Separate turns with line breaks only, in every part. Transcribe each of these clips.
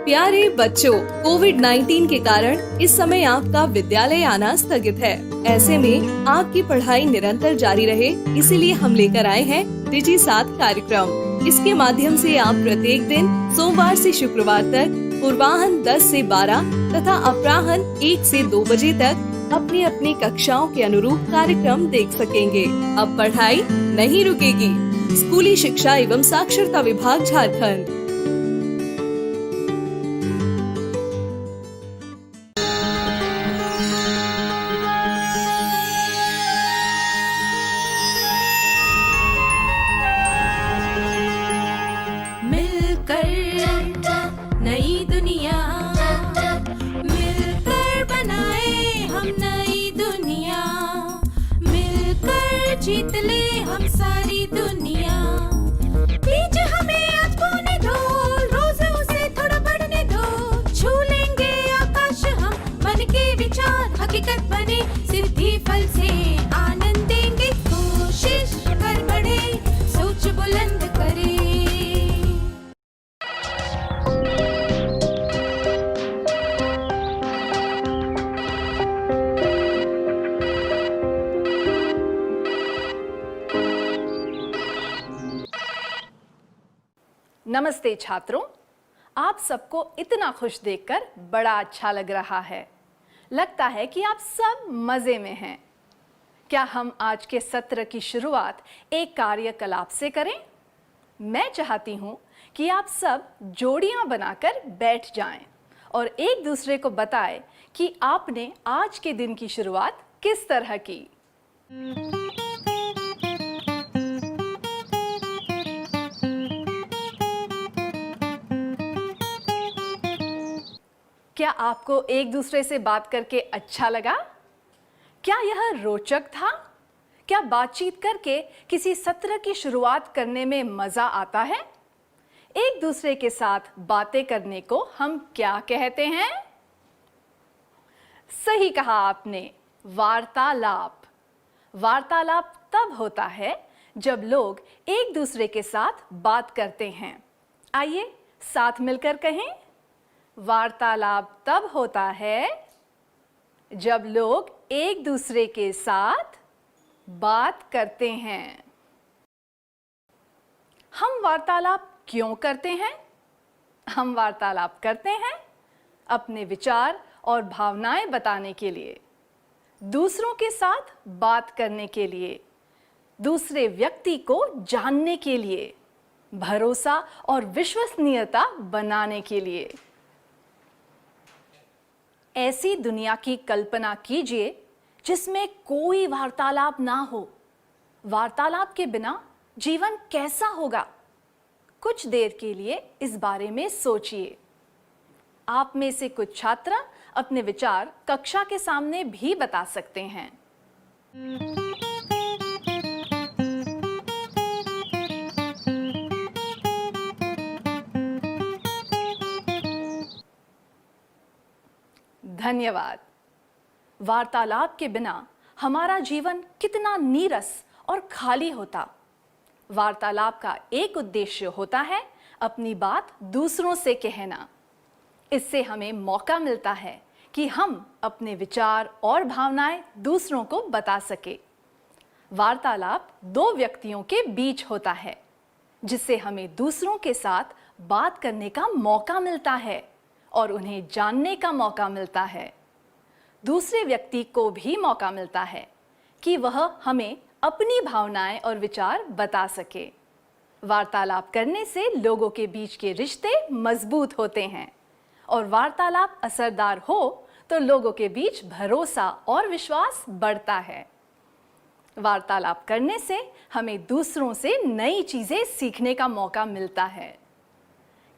प्यारे बच्चों, कोविड-19 के कारण इस समय आपका विद्यालय आना स्थगित है। ऐसे में आपकी पढ़ाई निरंतर जारी रहे, इसीलिए हम लेकर आए हैं डिजी साथ कार्यक्रम। इसके माध्यम से आप प्रत्येक दिन सोमवार से शुक्रवार तक पूर्वाह्न 10 से 12 तथा अपराह्न 1 से 2 बजे तक अपनी अपनी कक्षाओं के अनुरूप कार्यक्रम देख सकेंगे। अब पढ़ाई नहीं रुकेगी। स्कूली शिक्षा एवं साक्षरता विभाग झारखंड।
नई दुनिया मिलकर बनाए हम नई दुनिया, मिलकर जीत ले हम सारी दुनिया। बीच हमें आज पौने दो, रोज उसे थोड़ा बढ़ने दो। छू लेंगे आकाश हम, मन के विचार हकीकत बने। सिद्धि फल से आनंद देंगे, कोशिश कर बढ़े, सोच बुलंद करे।
नमस्ते छात्रों, आप सबको इतना खुश देखकर बड़ा अच्छा लग रहा है। लगता है कि आप सब मज़े में हैं। क्या हम आज के सत्र की शुरुआत एक कार्यकलाप से करें? मैं चाहती हूँ कि आप सब जोड़ियाँ बनाकर बैठ जाएं और एक दूसरे को बताएं कि आपने आज के दिन की शुरुआत किस तरह की। क्या आपको एक दूसरे से बात करके अच्छा लगा? क्या यह रोचक था? क्या बातचीत करके किसी सत्र की शुरुआत करने में मजा आता है? एक दूसरे के साथ बातें करने को हम क्या कहते हैं? सही कहा आपने, वार्तालाप। वार्तालाप तब होता है जब लोग एक दूसरे के साथ बात करते हैं। आइए साथ मिलकर कहें, वार्तालाप तब होता है जब लोग एक दूसरे के साथ बात करते हैं। हम वार्तालाप क्यों करते हैं? हम वार्तालाप करते हैं अपने विचार और भावनाएं बताने के लिए, दूसरों के साथ बात करने के लिए, दूसरे व्यक्ति को जानने के लिए, भरोसा और विश्वसनीयता बनाने के लिए। ऐसी दुनिया की कल्पना कीजिए जिसमें कोई वार्तालाप ना हो। वार्तालाप के बिना जीवन कैसा होगा? कुछ देर के लिए इस बारे में सोचिए। आप में से कुछ छात्र अपने विचार कक्षा के सामने भी बता सकते हैं। धन्यवाद। वार्तालाप के बिना हमारा जीवन कितना नीरस और खाली होता। वार्तालाप का एक उद्देश्य होता है अपनी बात दूसरों से कहना। इससे हमें मौका मिलता है कि हम अपने विचार और भावनाएं दूसरों को बता सके। वार्तालाप दो व्यक्तियों के बीच होता है, जिससे हमें दूसरों के साथ बात करने का मौका मिलता है और उन्हें जानने का मौका मिलता है। दूसरे व्यक्ति को भी मौका मिलता है कि वह हमें अपनी भावनाएं और विचार बता सके। वार्तालाप करने से लोगों के बीच के रिश्ते मजबूत होते हैं और वार्तालाप असरदार हो तो लोगों के बीच भरोसा और विश्वास बढ़ता है। वार्तालाप करने से हमें दूसरों से नई चीजें सीखने का मौका मिलता है।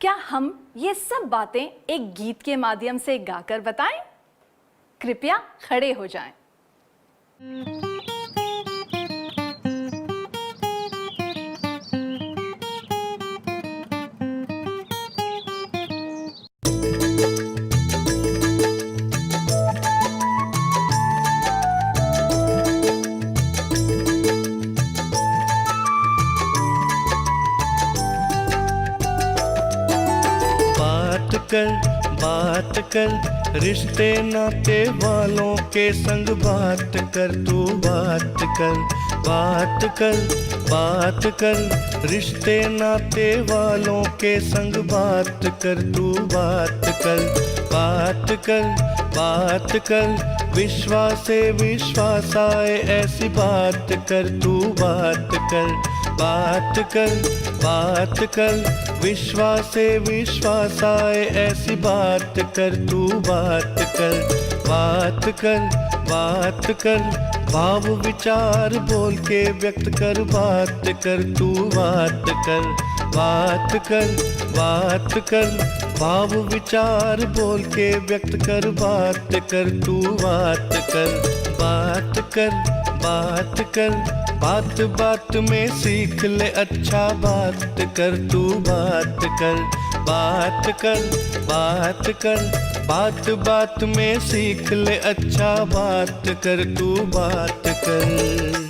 क्या हम ये सब बातें एक गीत के माध्यम से गाकर बताएं? कृपया खड़े हो जाएं।
बात कर, रिश्ते नाते वालों के संग बात कर, तू बात कर, बात कर, बात कर, रिश्ते नाते वालों के संग बात कर, तू बात कर, बात कर, बात कर, विश्वास से विश्वास आए ऐसी बात कर, तू बात कर, बात कर, बात कर, विश्वास से विश्वास आए ऐसी बात कर, तू बात कर, बात कर, बात कर, भाव विचार बोल के व्यक्त कर, बात कर, तू बात कर, बात कर, बात कर, भाव विचार बोल के व्यक्त कर, बात कर, तू बात कर, बात कर, बात कर, बात बात में सीख ले अच्छा, बात कर, तू बात कर, बात कर, बात कर, बात बात में सीख ले अच्छा, बात कर, तू बात कर।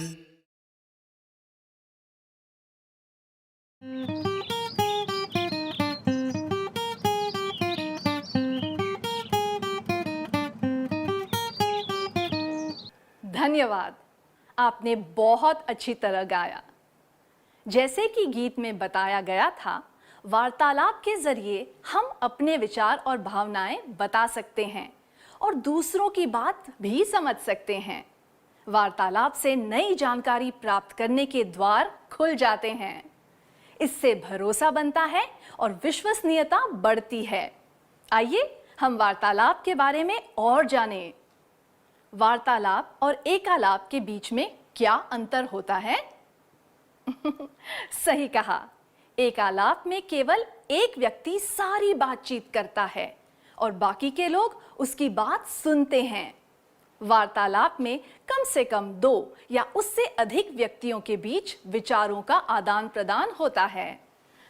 धन्यवाद, आपने बहुत अच्छी तरह गाया। जैसे कि गीत में बताया गया था, वार्तालाप के जरिए हम अपने विचार और भावनाएं बता सकते हैं और दूसरों की बात भी समझ सकते हैं। वार्तालाप से नई जानकारी प्राप्त करने के द्वार खुल जाते हैं। इससे भरोसा बनता है और विश्वसनीयता बढ़ती है। आइए हम वार्तालाप के बारे में और जानें। वार्तालाप और एकालाप के बीच में क्या अंतर होता है? सही कहा, एकालाप में केवल एक व्यक्ति सारी बातचीत करता है और बाकी के लोग उसकी बात सुनते हैं। वार्तालाप में कम से कम 2 या उससे अधिक व्यक्तियों के बीच विचारों का आदान प्रदान होता है।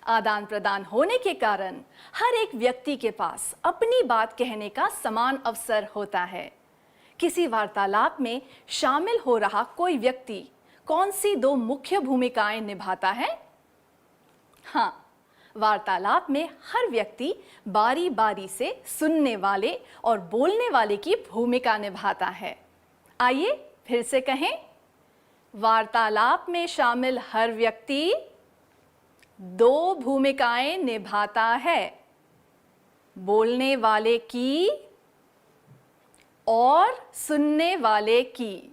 आदान प्रदान होने के कारण हर एक व्यक्ति के पास अपनी बात कहने का समान अवसर होता है। किसी वार्तालाप में शामिल हो रहा कोई व्यक्ति कौन सी 2 मुख्य भूमिकाएं निभाता है? हाँ, वार्तालाप में हर व्यक्ति बारी बारी से सुनने वाले और बोलने वाले की भूमिका निभाता है। आइए फिर से कहें, वार्तालाप में शामिल हर व्यक्ति 2 भूमिकाएं निभाता है, बोलने वाले की और सुनने वाले की।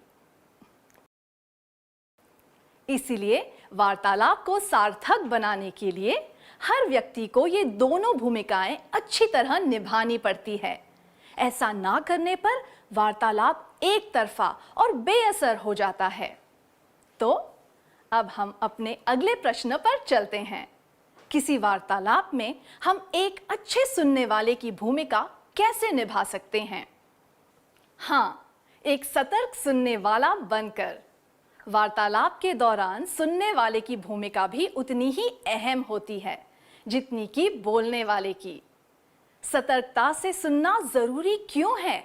इसलिए वार्तालाप को सार्थक बनाने के लिए हर व्यक्ति को ये दोनों भूमिकाएं अच्छी तरह निभानी पड़ती है। ऐसा ना करने पर वार्तालाप एक तरफा और बेअसर हो जाता है। तो अब हम अपने अगले प्रश्न पर चलते हैं। किसी वार्तालाप में हम एक अच्छे सुनने वाले की भूमिका कैसे निभा सकते हैं? हाँ, एक सतर्क सुनने वाला बनकर। वार्तालाप के दौरान सुनने वाले की भूमिका भी उतनी ही अहम होती है जितनी कि बोलने वाले की। सतर्कता से सुनना जरूरी क्यों है?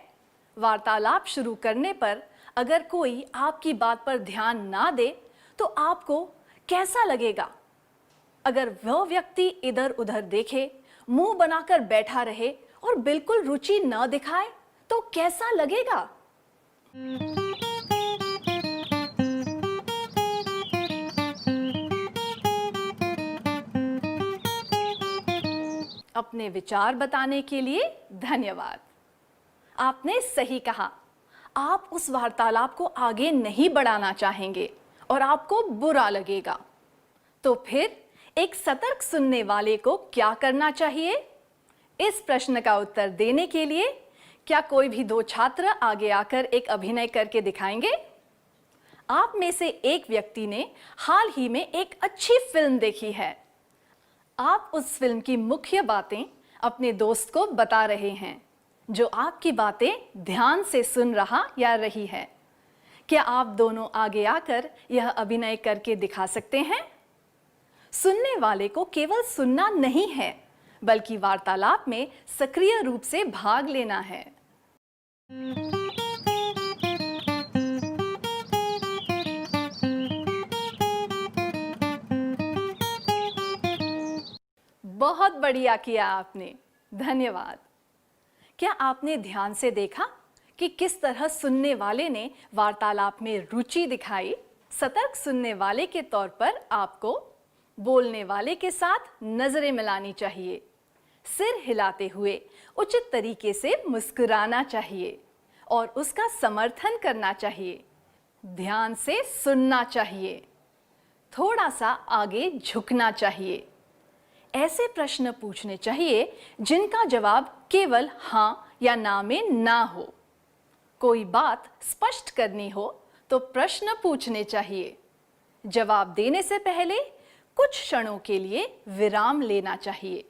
वार्तालाप शुरू करने पर अगर कोई आपकी बात पर ध्यान ना दे तो आपको कैसा लगेगा? अगर वह व्यक्ति इधर उधर देखे, मुंह बनाकर बैठा रहे और बिल्कुल रुचि न दिखाए तो कैसा लगेगा? अपने विचार बताने के लिए धन्यवाद। आपने सही कहा, आप उस वार्तालाप को आगे नहीं बढ़ाना चाहेंगे और आपको बुरा लगेगा। तो फिर एक सतर्क सुनने वाले को क्या करना चाहिए? इस प्रश्न का उत्तर देने के लिए क्या कोई भी 2 छात्र आगे आकर एक अभिनय करके दिखाएंगे? आप में से एक व्यक्ति ने हाल ही में एक अच्छी फिल्म देखी है। आप उस फिल्म की मुख्य बातें अपने दोस्त को बता रहे हैं, जो आपकी बातें ध्यान से सुन रहा या रही है। क्या आप दोनों आगे आकर यह अभिनय करके दिखा सकते हैं? सुनने वाले को केवल सुनना नहीं है, बल्कि वार्तालाप में सक्रिय रूप से भाग लेना है। बहुत बढ़िया किया आपने। धन्यवाद। क्या आपने ध्यान से देखा कि किस तरह सुनने वाले ने वार्तालाप में रुचि दिखाई? सतर्क सुनने वाले के तौर पर आपको बोलने वाले के साथ नजरें मिलानी चाहिए, सिर हिलाते हुए उचित तरीके से मुस्कुराना चाहिए और उसका समर्थन करना चाहिए। ध्यान से सुनना चाहिए, थोड़ा सा आगे झुकना चाहिए। ऐसे प्रश्न पूछने चाहिए जिनका जवाब केवल हाँ या ना में ना हो। कोई बात स्पष्ट करनी हो तो प्रश्न पूछने चाहिए। जवाब देने से पहले कुछ क्षणों के लिए विराम लेना चाहिए।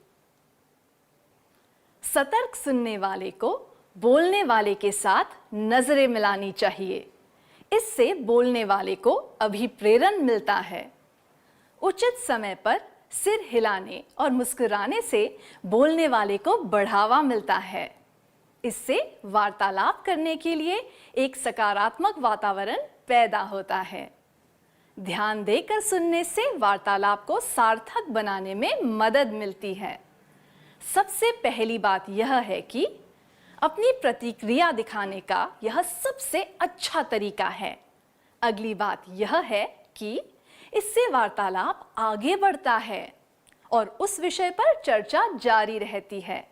सतर्क सुनने वाले को बोलने वाले के साथ नजरें मिलानी चाहिए। इससे बोलने वाले को अभिप्रेरण मिलता है। उचित समय पर सिर हिलाने और मुस्कुराने से बोलने वाले को बढ़ावा मिलता है। इससे वार्तालाप करने के लिए एक सकारात्मक वातावरण पैदा होता है। ध्यान देकर सुनने से वार्तालाप को सार्थक बनाने में मदद मिलती है। सबसे पहली बात यह है कि अपनी प्रतिक्रिया दिखाने का यह सबसे अच्छा तरीका है। अगली बात यह है कि इससे वार्तालाप आगे बढ़ता है और उस विषय पर चर्चा जारी रहती है।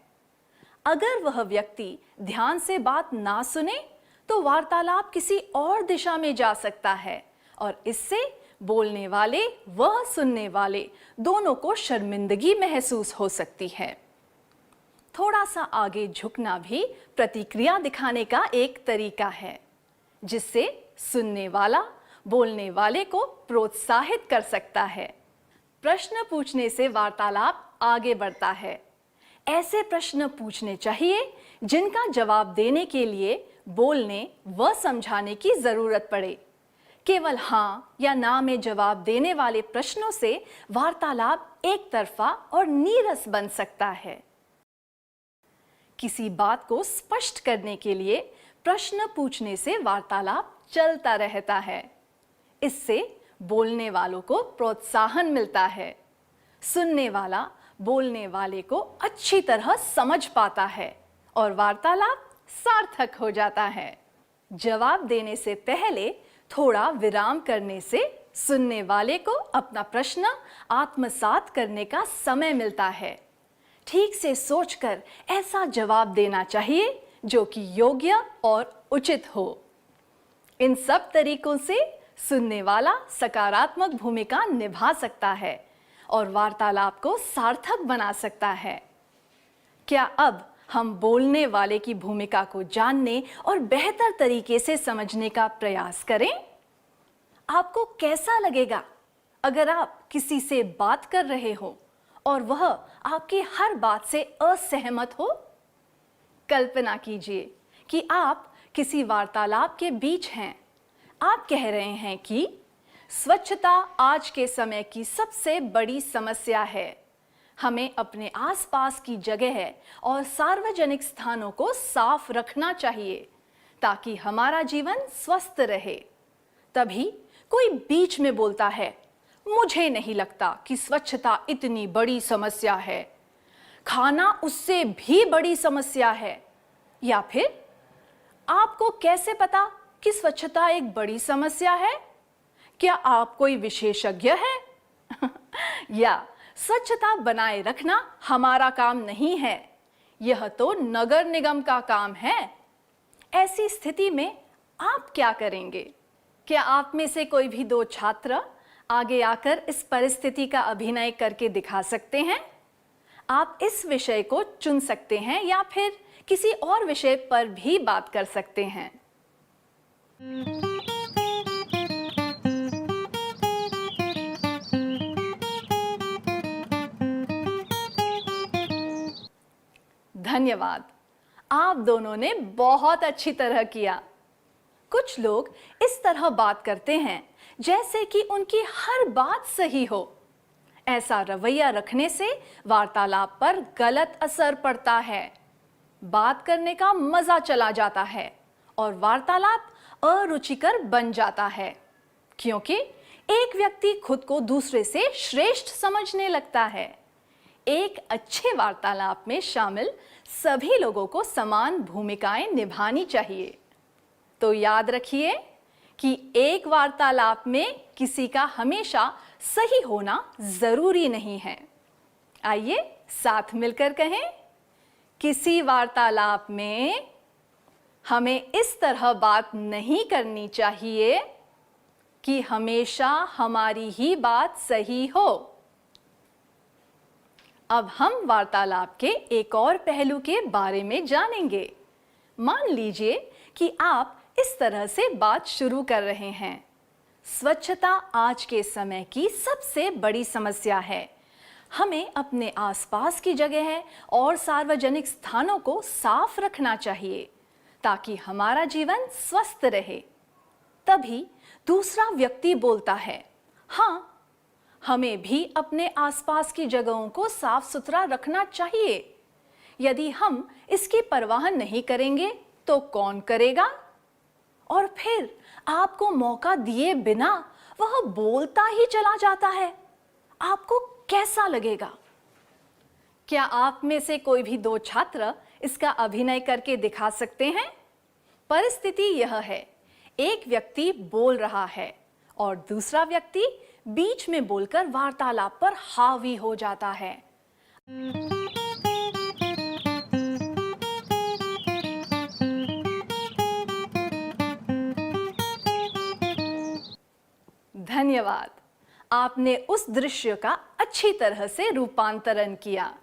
अगर वह व्यक्ति ध्यान से बात ना सुने तो वार्तालाप किसी और दिशा में जा सकता है और इससे बोलने वाले व सुनने वाले दोनों को शर्मिंदगी महसूस हो सकती है। थोड़ा सा आगे झुकना भी प्रतिक्रिया दिखाने का एक तरीका है, जिससे सुनने वाला बोलने वाले को प्रोत्साहित कर सकता है। प्रश्न पूछने से वार्तालाप आगे बढ़ता है। ऐसे प्रश्न पूछने चाहिए जिनका जवाब देने के लिए बोलने व समझाने की जरूरत पड़े। केवल हाँ या ना में जवाब देने वाले प्रश्नों से वार्तालाप एक तरफा और नीरस बन सकता है। किसी बात को स्पष्ट करने के लिए प्रश्न पूछने से वार्तालाप चलता रहता है। इससे बोलने वालों को प्रोत्साहन मिलता है। सुनने वाला बोलने वाले को अच्छी तरह समझ पाता है और वार्तालाप सार्थक हो जाता है। जवाब देने से पहले थोड़ा विराम करने से सुनने वाले को अपना प्रश्न आत्मसात करने का समय मिलता है। ठीक से सोचकर ऐसा जवाब देना चाहिए जो कि योग्य और उचित हो। इन सब तरीकों से सुनने वाला सकारात्मक भूमिका निभा सकता है और वार्तालाप को सार्थक बना सकता है। क्या अब हम बोलने वाले की भूमिका को जानने और बेहतर तरीके से समझने का प्रयास करें? आपको कैसा लगेगा अगर आप किसी से बात कर रहे हो और वह आपकी हर बात से असहमत हो? कल्पना कीजिए कि आप किसी वार्तालाप के बीच हैं। आप कह रहे हैं कि स्वच्छता आज के समय की सबसे बड़ी समस्या है। हमें अपने आसपास की जगह और सार्वजनिक स्थानों को साफ रखना चाहिए ताकि हमारा जीवन स्वस्थ रहे। तभी कोई बीच में बोलता है, मुझे नहीं लगता कि स्वच्छता इतनी बड़ी समस्या है, खाना उससे भी बड़ी समस्या है। या फिर आपको कैसे पता कि स्वच्छता एक बड़ी समस्या है? क्या आप कोई विशेषज्ञ हैं? या स्वच्छता बनाए रखना हमारा काम नहीं है, यह तो नगर निगम का काम है। ऐसी स्थिति में आप क्या करेंगे? क्या आप में से कोई भी दो छात्र आगे आकर इस परिस्थिति का अभिनय करके दिखा सकते हैं? आप इस विषय को चुन सकते हैं या फिर किसी और विषय पर भी बात कर सकते हैं। धन्यवाद। आप दोनों ने बहुत अच्छी तरह किया। कुछ लोग इस तरह बात करते हैं जैसे कि उनकी हर बात सही हो। ऐसा रवैया रखने से वार्तालाप पर गलत असर पड़ता है। बात करने का मजा चला जाता है और वार्तालाप अरुचिकर बन जाता है, क्योंकि एक व्यक्ति खुद को दूसरे से श्रेष्ठ समझने लगता है। एक अच्छे वार्तालाप में शामिल सभी लोगों को समान भूमिकाएं निभानी चाहिए। तो याद रखिए कि एक वार्तालाप में किसी का हमेशा सही होना जरूरी नहीं है। आइए साथ मिलकर कहें, किसी वार्तालाप में हमें इस तरह बात नहीं करनी चाहिए कि हमेशा हमारी ही बात सही हो। अब हम वार्तालाप के एक और पहलू के बारे में जानेंगे। मान लीजिए कि आप इस तरह से बात शुरू कर रहे हैं, स्वच्छता आज के समय की सबसे बड़ी समस्या है। हमें अपने आसपास की जगह और सार्वजनिक स्थानों को साफ रखना चाहिए ताकि हमारा जीवन स्वस्थ रहे। तभी दूसरा व्यक्ति बोलता है, हाँ, हमें भी अपने आसपास की जगहों को साफ सुथरा रखना चाहिए। यदि हम इसकी परवाह नहीं करेंगे तो कौन करेगा? और फिर आपको मौका दिए बिना वह बोलता ही चला जाता है, आपको कैसा लगेगा? क्या आप में से कोई भी दो छात्र इसका अभिनय करके दिखा सकते हैं? परिस्थिति यह है, एक व्यक्ति बोल रहा है और दूसरा व्यक्ति बीच में बोलकर वार्तालाप पर हावी हो जाता है। धन्यवाद, आपने उस दृश्य का अच्छी तरह से रूपांतरण किया।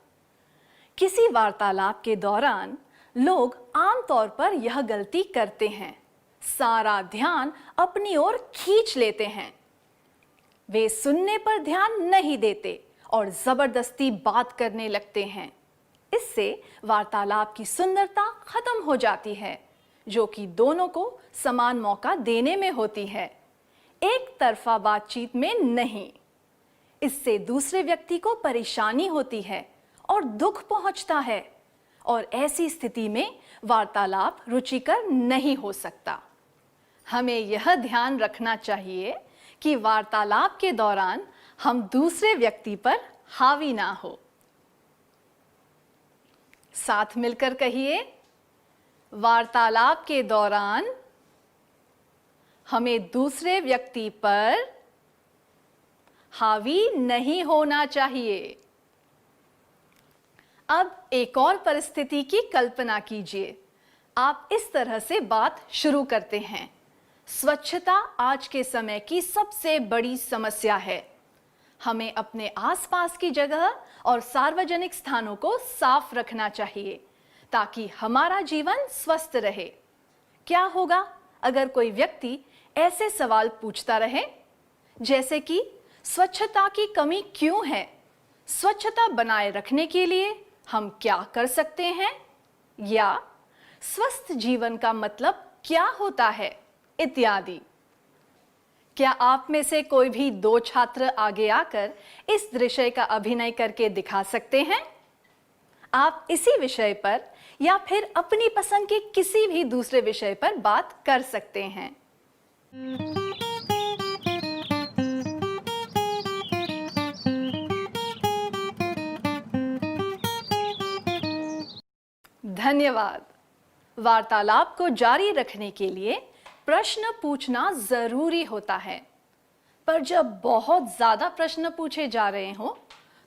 किसी वार्तालाप के दौरान लोग आमतौर पर यह गलती करते हैं, सारा ध्यान अपनी ओर खींच लेते हैं। वे सुनने पर ध्यान नहीं देते और जबरदस्ती बात करने लगते हैं। इससे वार्तालाप की सुंदरता खत्म हो जाती है, जो कि दोनों को समान मौका देने में होती है, एक तरफा बातचीत में नहीं। इससे दूसरे व्यक्ति को परेशानी होती है और दुख पहुंचता है, और ऐसी स्थिति में वार्तालाप रुचिकर नहीं हो सकता। हमें यह ध्यान रखना चाहिए कि वार्तालाप के दौरान हम दूसरे व्यक्ति पर हावी ना हो। साथ मिलकर कहिए, वार्तालाप के दौरान हमें दूसरे व्यक्ति पर हावी नहीं होना चाहिए। अब एक और परिस्थिति की कल्पना कीजिए। आप इस तरह से बात शुरू करते हैं, स्वच्छता आज के समय की सबसे बड़ी समस्या है। हमें अपने आसपास की जगह और सार्वजनिक स्थानों को साफ रखना चाहिए ताकि हमारा जीवन स्वस्थ रहे। क्या होगा अगर कोई व्यक्ति ऐसे सवाल पूछता रहे, जैसे कि स्वच्छता की कमी क्यों है? स्वच्छता बनाए रखने के लिए हम क्या कर सकते हैं? या स्वस्थ जीवन का मतलब क्या होता है? इत्यादि। क्या आप में से कोई भी दो छात्र आगे आकर इस दृश्य का अभिनय करके दिखा सकते हैं? आप इसी विषय पर या फिर अपनी पसंद के किसी भी दूसरे विषय पर बात कर सकते हैं। धन्यवाद। वार्तालाप को जारी रखने के लिए प्रश्न पूछना जरूरी होता है, पर जब बहुत ज्यादा प्रश्न पूछे जा रहे हो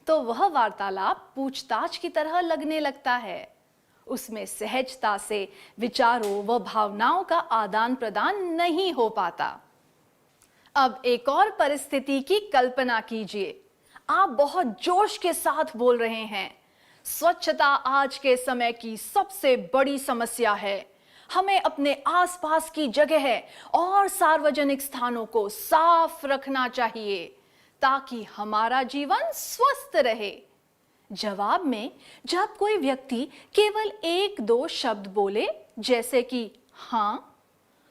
तो वह वार्तालाप पूछताछ की तरह लगने लगता है। उसमें सहजता से विचारों व भावनाओं का आदान प्रदान नहीं हो पाता। अब एक और परिस्थिति की कल्पना कीजिए। आप बहुत जोश के साथ बोल रहे हैं, स्वच्छता आज के समय की सबसे बड़ी समस्या है। हमें अपने आसपास की जगह और सार्वजनिक स्थानों को साफ रखना चाहिए ताकि हमारा जीवन स्वस्थ रहे। जवाब में जब कोई व्यक्ति केवल एक दो शब्द बोले, जैसे कि हाँ,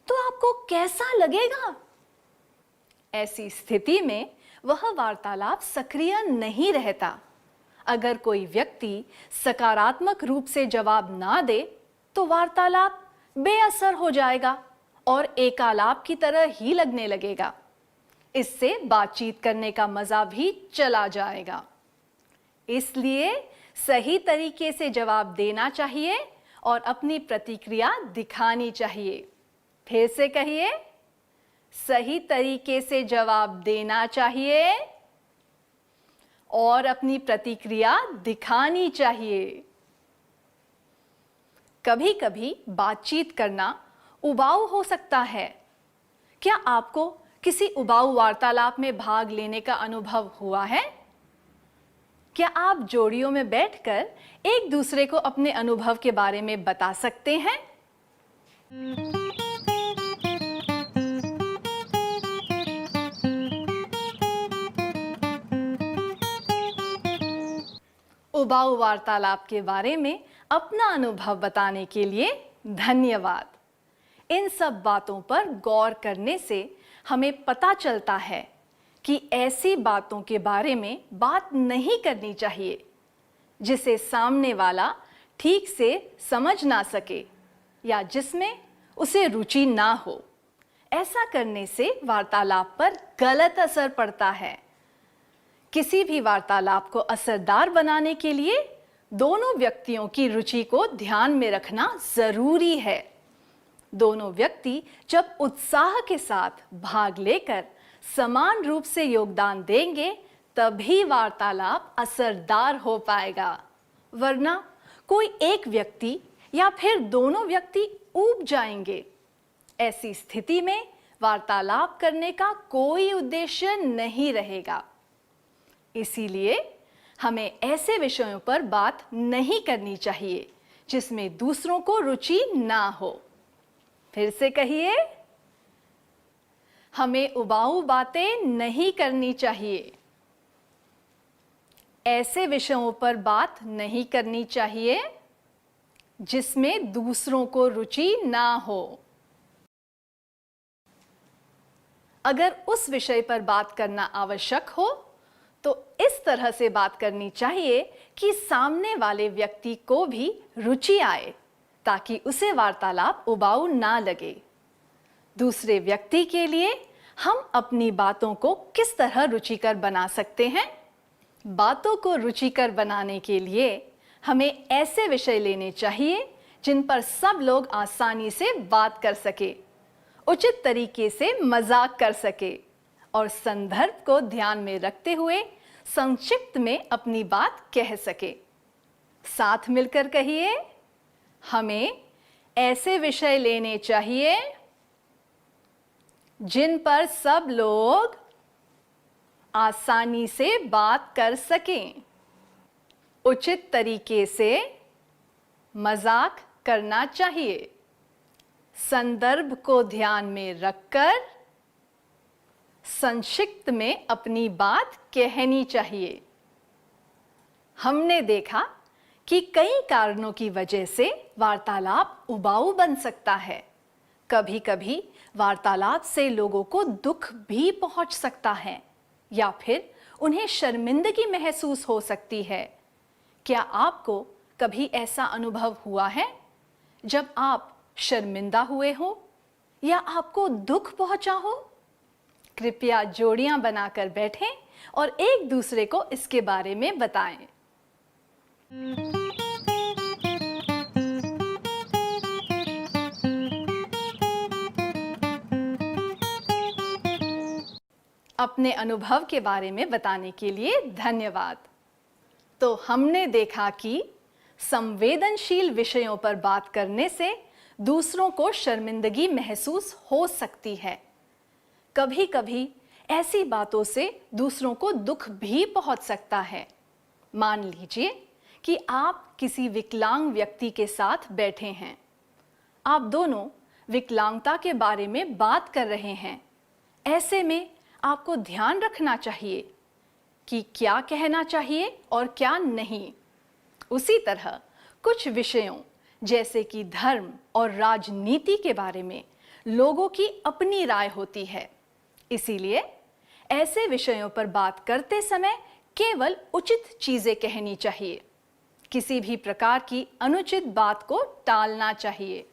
तो आपको कैसा लगेगा? ऐसी स्थिति में वह वार्तालाप सक्रिय नहीं रहता। अगर कोई व्यक्ति सकारात्मक रूप से जवाब ना दे तो वार्तालाप बेअसर हो जाएगा और एकालाप की तरह ही लगने लगेगा। इससे बातचीत करने का मजा भी चला जाएगा। इसलिए सही तरीके से जवाब देना चाहिए और अपनी प्रतिक्रिया दिखानी चाहिए। फिर से कहिए, सही तरीके से जवाब देना चाहिए और अपनी प्रतिक्रिया दिखानी चाहिए। कभी-कभी बातचीत करना उबाऊ हो सकता है। क्या आपको किसी उबाऊ वार्तालाप में भाग लेने का अनुभव हुआ है? क्या आप जोड़ियों में बैठकर एक दूसरे को अपने अनुभव के बारे में बता सकते हैं? उबाऊ वार्तालाप के बारे में अपना अनुभव बताने के लिए धन्यवाद। इन सब बातों पर गौर करने से हमें पता चलता है कि ऐसी बातों के बारे में बात नहीं करनी चाहिए जिसे सामने वाला ठीक से समझ ना सके या जिसमें उसे रुचि ना हो। ऐसा करने से वार्तालाप पर गलत असर पड़ता है। किसी भी वार्तालाप को असरदार बनाने के लिए दोनों व्यक्तियों की रुचि को ध्यान में रखना जरूरी है। दोनों व्यक्ति जब उत्साह के साथ भाग लेकर समान रूप से योगदान देंगे तभी वार्तालाप असरदार हो पाएगा, वरना कोई एक व्यक्ति या फिर दोनों व्यक्ति ऊब जाएंगे। ऐसी स्थिति में वार्तालाप करने का कोई उद्देश्य नहीं रहेगा। इसीलिए हमें ऐसे विषयों पर बात नहीं करनी चाहिए जिसमें दूसरों को रुचि ना हो। फिर से कहिए, हमें उबाऊ बातें नहीं करनी चाहिए। ऐसे विषयों पर बात नहीं करनी चाहिए जिसमें दूसरों को रुचि ना हो। अगर उस विषय पर बात करना आवश्यक हो तो इस तरह से बात करनी चाहिए कि सामने वाले व्यक्ति को भी रुचि आए, ताकि उसे वार्तालाप उबाऊ ना लगे। दूसरे व्यक्ति के लिए हम अपनी बातों को किस तरह रुचिकर बना सकते हैं? बातों को रुचिकर बनाने के लिए हमें ऐसे विषय लेने चाहिए जिन पर सब लोग आसानी से बात कर सके, उचित तरीके से मजाक कर सके और संदर्भ को ध्यान में रखते हुए संक्षिप्त में अपनी बात कह सके। साथ मिलकर कहिए, हमें ऐसे विषय लेने चाहिए जिन पर सब लोग आसानी से बात कर सकें, उचित तरीके से मजाक करना चाहिए, संदर्भ को ध्यान में रखकर संक्षिप्त में अपनी बात कहनी चाहिए। हमने देखा कि कई कारणों की वजह से वार्तालाप उबाऊ बन सकता है। कभी-कभी वार्तालाप से लोगों को दुख भी पहुंच सकता है या फिर उन्हें शर्मिंदगी महसूस हो सकती है। क्या आपको कभी ऐसा अनुभव हुआ है जब आप शर्मिंदा हुए हो या आपको दुख पहुंचा हो? कृपया जोड़ियां बनाकर बैठें और एक दूसरे को इसके बारे में बताएं। अपने अनुभव के बारे में बताने के लिए धन्यवाद। तो हमने देखा कि संवेदनशील विषयों पर बात करने से दूसरों को शर्मिंदगी महसूस हो सकती है। कभी-कभी ऐसी बातों से दूसरों को दुख भी पहुंच सकता है। मान लीजिए कि आप किसी विकलांग व्यक्ति के साथ बैठे हैं। आप दोनों विकलांगता के बारे में बात कर रहे हैं। ऐसे में आपको ध्यान रखना चाहिए कि क्या कहना चाहिए और क्या नहीं। उसी तरह कुछ विषयों जैसे कि धर्म और राजनीति के बारे में लोगों की अपनी राय होती है। इसीलिए ऐसे विषयों पर बात करते समय केवल उचित चीजें कहनी चाहिए। किसी भी प्रकार की अनुचित बात को टालना चाहिए।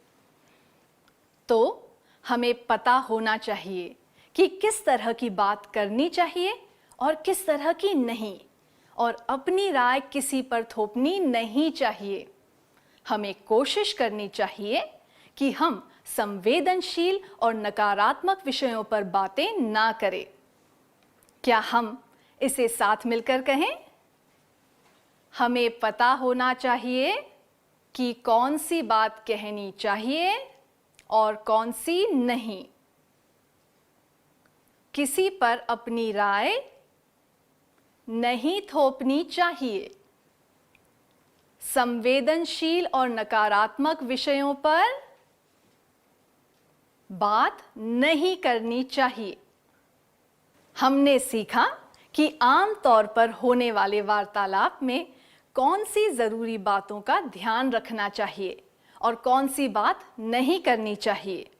तो हमें पता होना चाहिए कि किस तरह की बात करनी चाहिए और किस तरह की नहीं, और अपनी राय किसी पर थोपनी नहीं चाहिए। हमें कोशिश करनी चाहिए कि हम संवेदनशील और नकारात्मक विषयों पर बातें ना करें। क्या हम इसे साथ मिलकर कहें? हमें पता होना चाहिए कि कौन सी बात कहनी चाहिए और कौन सी नहीं। किसी पर अपनी राय नहीं थोपनी चाहिए। संवेदनशील और नकारात्मक विषयों पर बात नहीं करनी चाहिए। हमने सीखा कि आम तौर पर होने वाले वार्तालाप में कौन सी जरूरी बातों का ध्यान रखना चाहिए और कौन सी बात नहीं करनी चाहिए।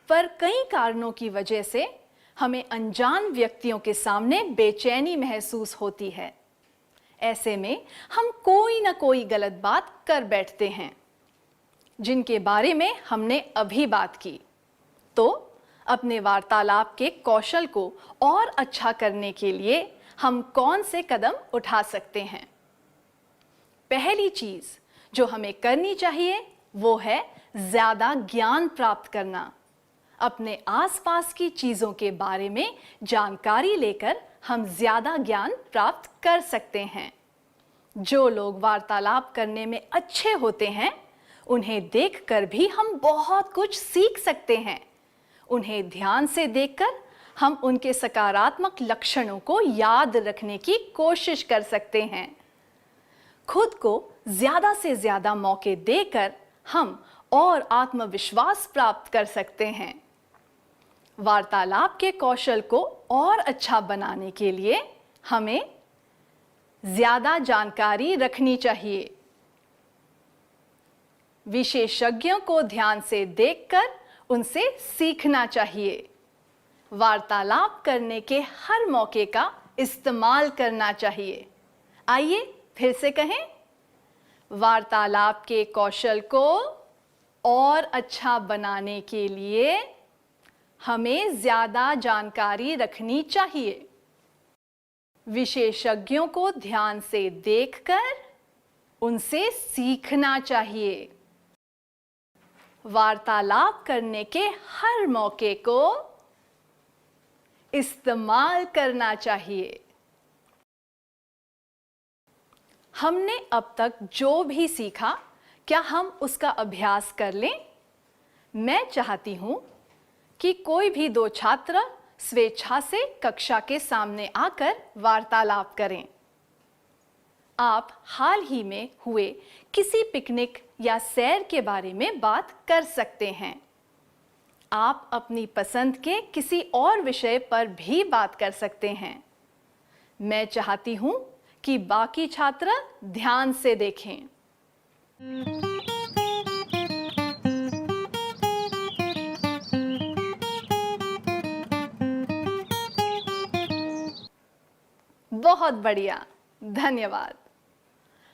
पर कई कारणों की वजह से हमें अनजान व्यक्तियों के सामने बेचैनी महसूस होती है। ऐसे में हम कोई ना कोई गलत बात कर बैठते हैं जिनके बारे में हमने अभी बात की। तो अपने वार्तालाप के कौशल को और अच्छा करने के लिए हम कौन से कदम उठा सकते हैं? पहली चीज जो हमें करनी चाहिए वो है ज्यादा ज्ञान प्राप्त करना। अपने आसपास की चीजों के बारे में जानकारी लेकर हम ज्यादा ज्ञान प्राप्त कर सकते हैं। जो लोग वार्तालाप करने में अच्छे होते हैं उन्हें देखकर भी हम बहुत कुछ सीख सकते हैं। उन्हें ध्यान से देखकर हम उनके सकारात्मक लक्षणों को याद रखने की कोशिश कर सकते हैं। खुद को ज्यादा से ज्यादा मौके देकर हम और आत्मविश्वास प्राप्त कर सकते हैं। वार्तालाप के कौशल को और अच्छा बनाने के लिए हमें ज्यादा जानकारी रखनी चाहिए। विशेषज्ञों को ध्यान से देखकर उनसे सीखना चाहिए। वार्तालाप करने के हर मौके का इस्तेमाल करना चाहिए। आइए फिर से कहें, वार्तालाप के कौशल को और अच्छा बनाने के लिए हमें ज्यादा जानकारी रखनी चाहिए। विशेषज्ञों को ध्यान से देखकर उनसे सीखना चाहिए। वार्तालाप करने के हर मौके को इस्तेमाल करना चाहिए। हमने अब तक जो भी सीखा, क्या हम उसका अभ्यास कर लें? मैं चाहती हूं कि कोई भी दो छात्र स्वेच्छा से कक्षा के सामने आकर वार्तालाप करें। आप हाल ही में हुए किसी पिकनिक या सैर के बारे में बात कर सकते हैं। आप अपनी पसंद के किसी और विषय पर भी बात कर सकते हैं। मैं चाहती हूं कि बाकी छात्र ध्यान से देखें। बहुत बढ़िया, धन्यवाद।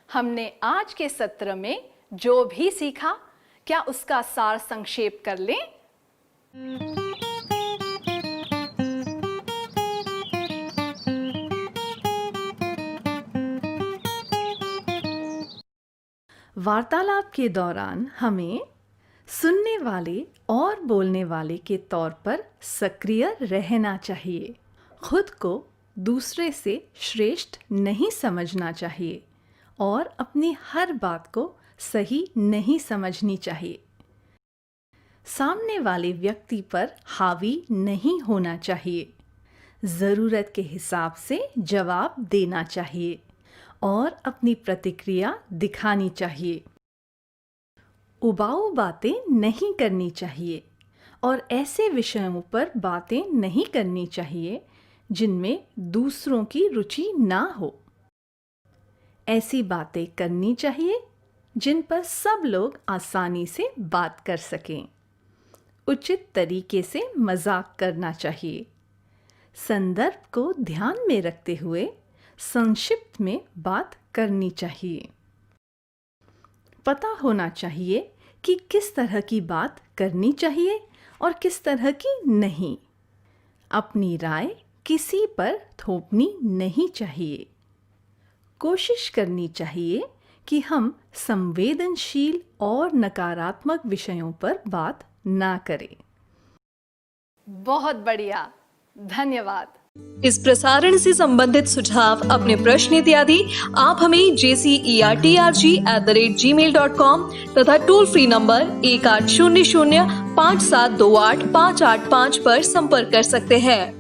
हमने आज के सत्र में जो भी सीखा, क्या उसका सार संक्षेप कर लें?
वार्तालाप के दौरान हमें सुनने वाले और बोलने वाले के तौर पर सक्रिय रहना चाहिए। खुद को दूसरे से श्रेष्ठ नहीं समझना चाहिए और अपनी हर बात को सही नहीं समझनी चाहिए। सामने वाले व्यक्ति पर हावी नहीं होना चाहिए। ज़रूरत के हिसाब से जवाब देना चाहिए और अपनी प्रतिक्रिया दिखानी चाहिए। उबाऊ बातें नहीं करनी चाहिए और ऐसे विषयों पर बातें नहीं करनी चाहिए जिनमें दूसरों की रुचि ना हो। ऐसी बातें करनी चाहिए जिन पर सब लोग आसानी से बात कर सकें। उचित तरीके से मजाक करना चाहिए। संदर्भ को ध्यान में रखते हुए संक्षिप्त में बात करनी चाहिए। पता होना चाहिए कि किस तरह की बात करनी चाहिए और किस तरह की नहीं। अपनी राय किसी पर थोपनी नहीं चाहिए। कोशिश करनी चाहिए कि हम संवेदनशील और नकारात्मक विषयों पर बात ना करें।
बहुत बढ़िया, धन्यवाद।
इस प्रसारण से संबंधित सुझाव, अपने प्रश्न इत्यादि आप हमें jcertrg@gmail.com तथा टोल फ्री नंबर 1800 5728 585 पर संपर्क कर सकते हैं।